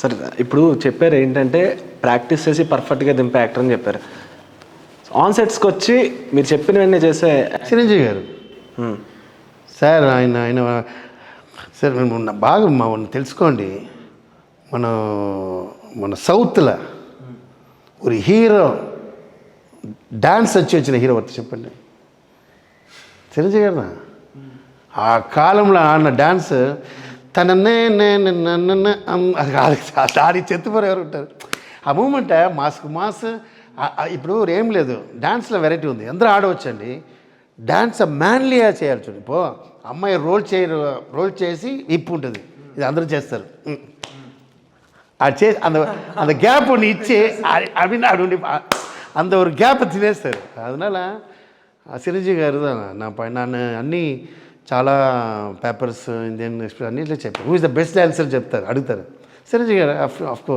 సరే ఇప్పుడు చెప్పారు ఏంటంటే ప్రాక్టీస్ చేసి పర్ఫెక్ట్గా దింపే యాక్టర్ అని చెప్పారు. ఆన్ సెట్స్కి వచ్చి మీరు చెప్పినవన్నీ చేసే చిరంజీవి గారు సార్ ఆయన సార్ మేము బాగా తెలుసుకోండి. మన సౌత్లో ఒక హీరో డాన్స్ వచ్చిన హీరో వచ్చి చెప్పండి. చిరంజీవి గారు ఆ కాలంలో ఆడిన డాన్స్ తనన్నే దాడి చెత్తపరు ఎవరు ఉంటారు. ఆ మూమెంట్ మాస్ ఇప్పుడు ఏం లేదు. డాన్స్లో వెరైటీ ఉంది, అందరూ ఆడవచ్చండి. డాన్స్ మ్యాన్లీగా చేయాలి. చూడండి, ఇప్పుడు అమ్మాయి రోల్ చేసి ఇప్పు ఉంటుంది, ఇది అందరూ చేస్తారు. అది చేసి அந்த கேப் ஒன்று இச்சு அப்படின்னு அப்படி அந்த ஒரு கேப்பை తినేస్తారు. அதனால చిరంజీవి గారు நான் అన్నీ చాలా పేపర్స్ ఇండియన్ ఎక్స్ప్రెస్ అన్నిట్లో చెప్పారు. Who is the best dancer చెప్తారు, అడుగుతారు. చిరంజీవి గారు ఆఫ్ కోర్స్.